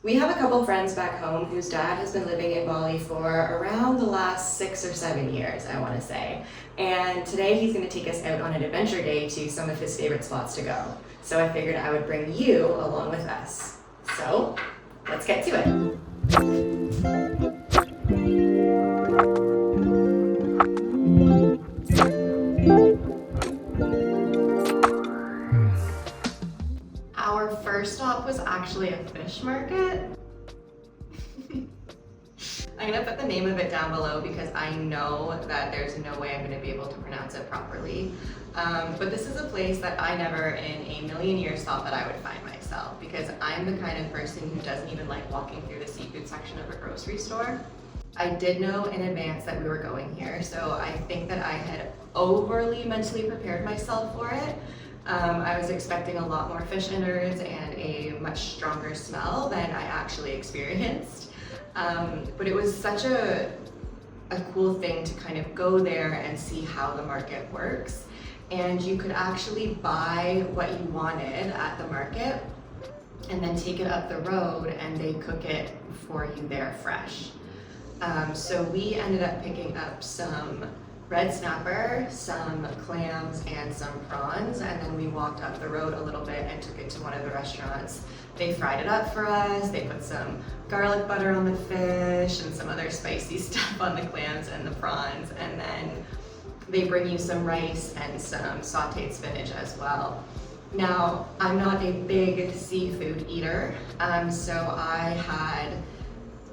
We have a couple friends back home whose dad has been living in Bali for around the last 6 or 7 years, I want to say. And today he's going to take us out on an adventure day to some of his favorite spots to go. So I figured I would bring you along with us. So let's get to it. Our first stop was actually a fish market. I'm gonna put the name of it down below because I know that there's no way I'm gonna be able to pronounce it properly. But this is a place that I never in a million years thought that I would find myself, because I'm the kind of person who doesn't even like walking through the seafood section of a grocery store. I did know in advance that we were going here, so I think that I had overly mentally prepared myself for it. I was expecting a lot more fish innards and a much stronger smell than I actually experienced. But it was such a cool thing to kind of go there and see how the market works. And you could actually buy what you wanted at the market and then take it up the road and they cook it for you there fresh. So we ended up picking up some red snapper, some clams, and some prawns, and then we walked up the road a little bit and took it to one of the restaurants. They fried it up for us, they put some garlic butter on the fish and some other spicy stuff on the clams and the prawns, and then they bring you some rice and some sauteed spinach as well. Now, I'm not a big seafood eater, so I had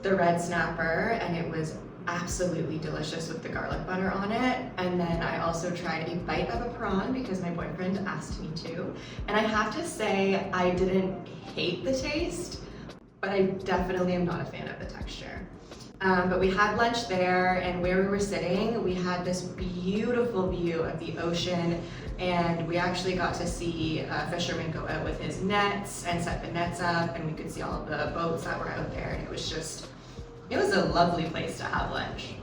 the red snapper and it was absolutely delicious with the garlic butter on it. And then I also tried a bite of a prawn because my boyfriend asked me to. And I have to say, I didn't hate the taste, but I definitely am not a fan of the texture. But we had lunch there, and where we were sitting, we had this beautiful view of the ocean, and we actually got to see a fisherman go out with his nets and set the nets up, and we could see all of the boats that were out there, and it was a lovely place to have lunch.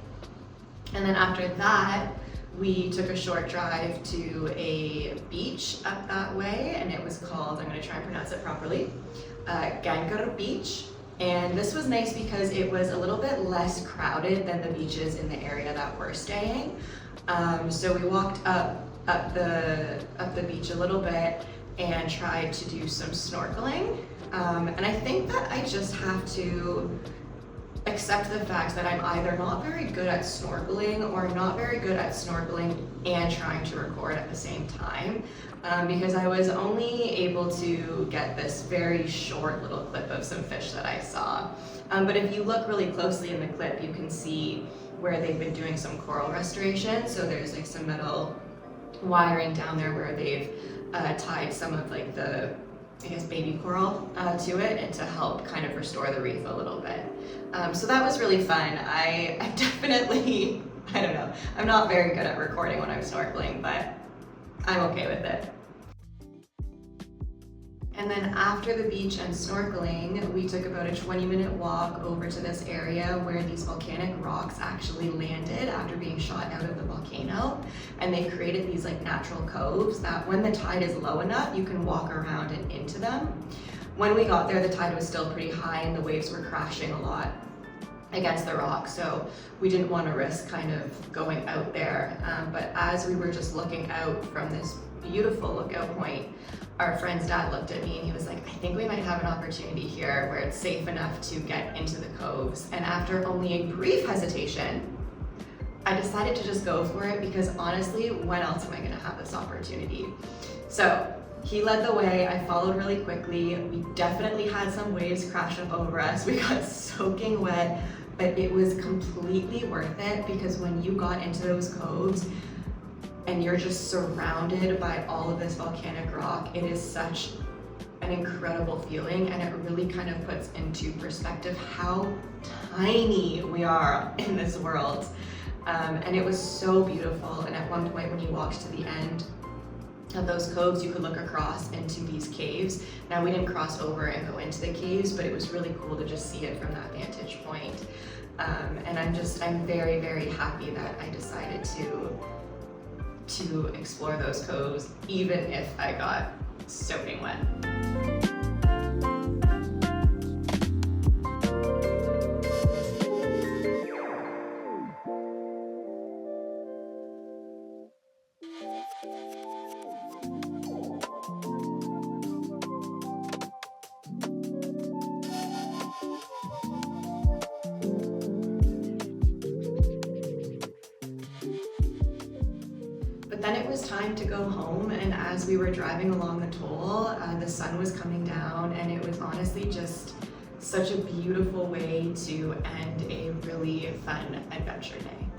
And then after that, we took a short drive to a beach up that way, and it was called, I'm going to try and pronounce it properly, Gangar Beach. And this was nice because it was a little bit less crowded than the beaches in the area that we're staying. So we walked up the beach a little bit and tried to do some snorkeling. And I think that I just have to accept the fact that I'm either not very good at snorkeling or not very good at snorkeling and trying to record at the same time, because I was only able to get this very short little clip of some fish that I saw. But if you look really closely in the clip, you can see where they've been doing some coral restoration. So there's like some metal wiring down there where they've tied some of like the, I guess, baby coral to it, and to help kind of restore the reef a little bit. So that was really fun. I definitely, I don't know, I'm not very good at recording when I'm snorkeling, but I'm okay with it. And then after the beach and snorkeling, we took about a 20-minute walk over to this area where these volcanic rocks actually landed after being shot out of the volcano. And they've created these like natural coves that when the tide is low enough, you can walk around and into them. When we got there, the tide was still pretty high and the waves were crashing a lot against the rock, so we didn't want to risk kind of going out there. But as we were just looking out from this beautiful lookout point, our friend's dad looked at me and he was like, I think we might have an opportunity here where it's safe enough to get into the coves. And after only a brief hesitation, I decided to just go for it, because honestly, when else am I going to have this opportunity? So he led the way, I followed really quickly. We definitely had some waves crash up over us. We got soaking wet, but it was completely worth it, because when you got into those coves and you're just surrounded by all of this volcanic rock, it is such an incredible feeling, and it really kind of puts into perspective how tiny we are in this world. And it was so beautiful, and at one point when you walked to the end of those coves, you could look across into these caves. Now, we didn't cross over and go into the caves, but it was really cool to just see it from that vantage point. And I'm very, very happy that I decided to explore those coves, even if I got soaking wet. then it was time to go home, and as we were driving along the toll, the sun was coming down, and it was honestly just such a beautiful way to end a really fun adventure day.